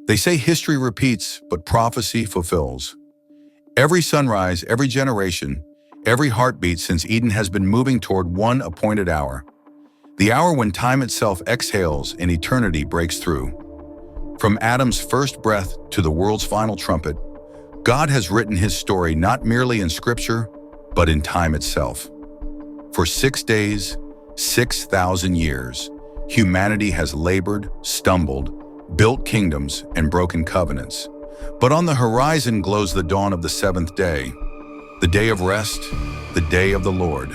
They say history repeats, but prophecy fulfills. Every sunrise, every generation, every heartbeat since Eden has been moving toward one appointed hour. The hour when time itself exhales and eternity breaks through. From Adam's first breath to the world's final trumpet, God has written his story not merely in scripture, but in time itself. For 6 days, 6,000 years, humanity has labored, stumbled, built kingdoms, and broken covenants. But on the horizon glows the dawn of the seventh day, the day of rest, the day of the Lord.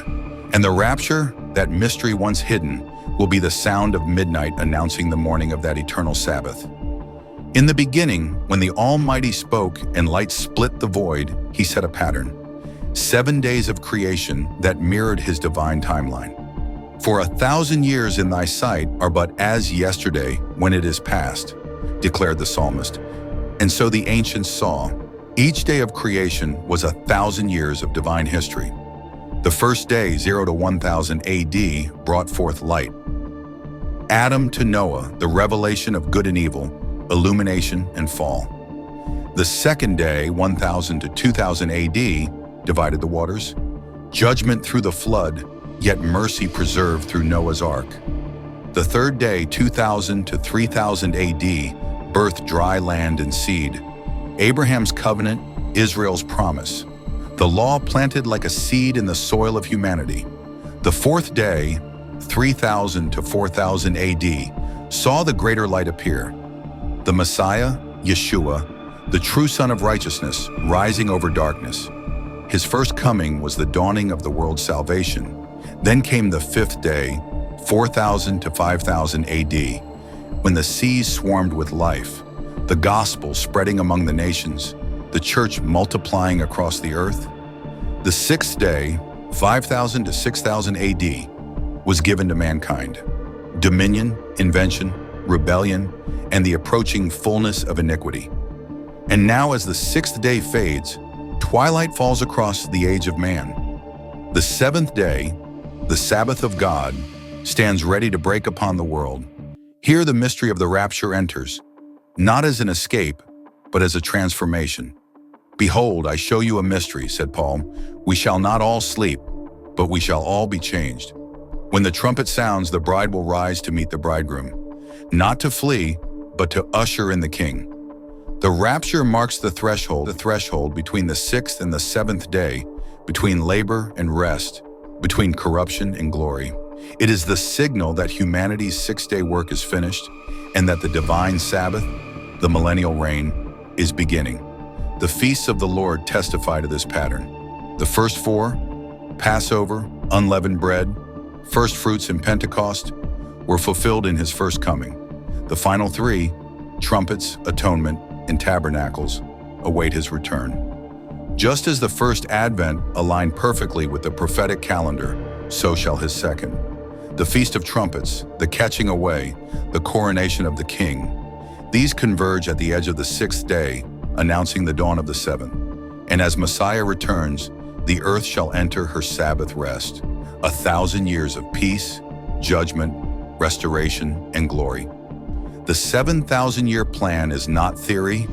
And the rapture, that mystery once hidden, will be the sound of midnight announcing the morning of that eternal Sabbath. In the beginning, when the Almighty spoke and light split the void, he set a pattern. 7 days of creation that mirrored his divine timeline. For 1,000 years in thy sight are but as yesterday when it is past, declared the psalmist. And so the ancients saw, each day of creation was 1,000 years of divine history. The first day, 0 to 1000 AD, brought forth light. Adam to Noah, the revelation of good and evil, illumination and fall. The second day, 1000 to 2000 AD, divided the waters. Judgment through the flood, yet mercy preserved through Noah's ark. The third day, 2000 to 3000 AD, birthed dry land and seed. Abraham's covenant, Israel's promise. The law planted like a seed in the soil of humanity. The fourth day, 3000 to 4000 AD, saw the greater light appear. The Messiah, Yeshua, the true Son of righteousness, rising over darkness. His first coming was the dawning of the world's salvation. Then came the fifth day, 4000 to 5000 AD, when the seas swarmed with life, the gospel spreading among the nations, the church multiplying across the earth. The sixth day, 5000 to 6000 AD, was given to mankind. Dominion, invention, rebellion, and the approaching fullness of iniquity. And now as the sixth day fades, twilight falls across the age of man. The seventh day, the Sabbath of God, stands ready to break upon the world. Here the mystery of the rapture enters, not as an escape, but as a transformation. Behold, I show you a mystery, said Paul. We shall not all sleep, but we shall all be changed. When the trumpet sounds, the bride will rise to meet the bridegroom, not to flee, but to usher in the King. The rapture marks the threshold between the sixth and the seventh day, between labor and rest, between corruption and glory. It is the signal that humanity's 6-day work is finished and that the divine Sabbath, the millennial reign, is beginning. The feasts of the Lord testify to this pattern. The first 4, Passover, unleavened bread, first fruits and Pentecost, were fulfilled in his first coming. The final 3, trumpets, atonement, and tabernacles, await his return. Just as the first Advent aligned perfectly with the prophetic calendar, so shall his second. The Feast of Trumpets, the catching away, the coronation of the King. These converge at the edge of the sixth day, announcing the dawn of the seventh. And as Messiah returns, the earth shall enter her Sabbath rest, 1,000 years of peace, judgment, restoration, and glory. The 7,000-year plan is not theory,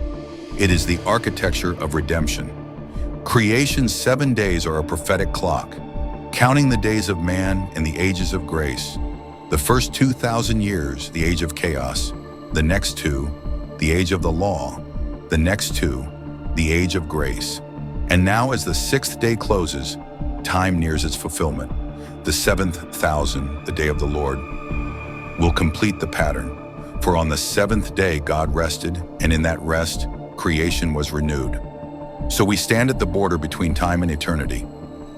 it is the architecture of redemption. Creation's 7 days are a prophetic clock, counting the days of man and the ages of grace. The first 2,000 years, the age of chaos. The next 2, the age of the law. The next 2, the age of grace. And now as the sixth day closes, time nears its fulfillment. The 7,000, the day of the Lord, will complete the pattern. For on the seventh day God rested, and in that rest, creation was renewed. So we stand at the border between time and eternity.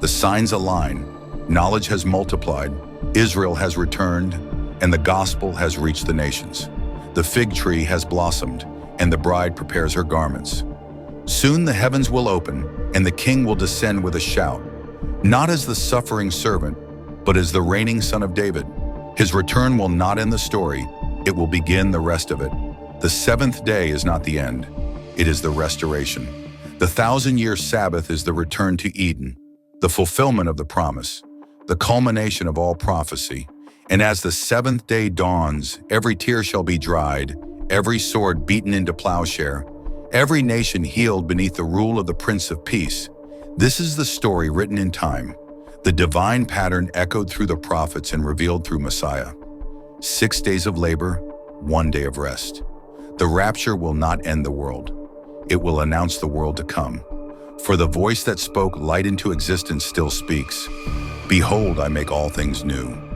The signs align, knowledge has multiplied, Israel has returned, and the gospel has reached the nations. The fig tree has blossomed, and the bride prepares her garments. Soon the heavens will open, and the King will descend with a shout, not as the suffering servant, but as the reigning Son of David. His return will not end the story, it will begin the rest of it. The seventh day is not the end, it is the restoration. The 1,000-year Sabbath is the return to Eden, the fulfillment of the promise, the culmination of all prophecy. And as the seventh day dawns, every tear shall be dried, every sword beaten into plowshare, every nation healed beneath the rule of the Prince of Peace. This is the story written in time, the divine pattern echoed through the prophets and revealed through Messiah. 6 days of labor, 1 day of rest. The rapture will not end the world. It will announce the world to come. For the voice that spoke light into existence still speaks. Behold, I make all things new.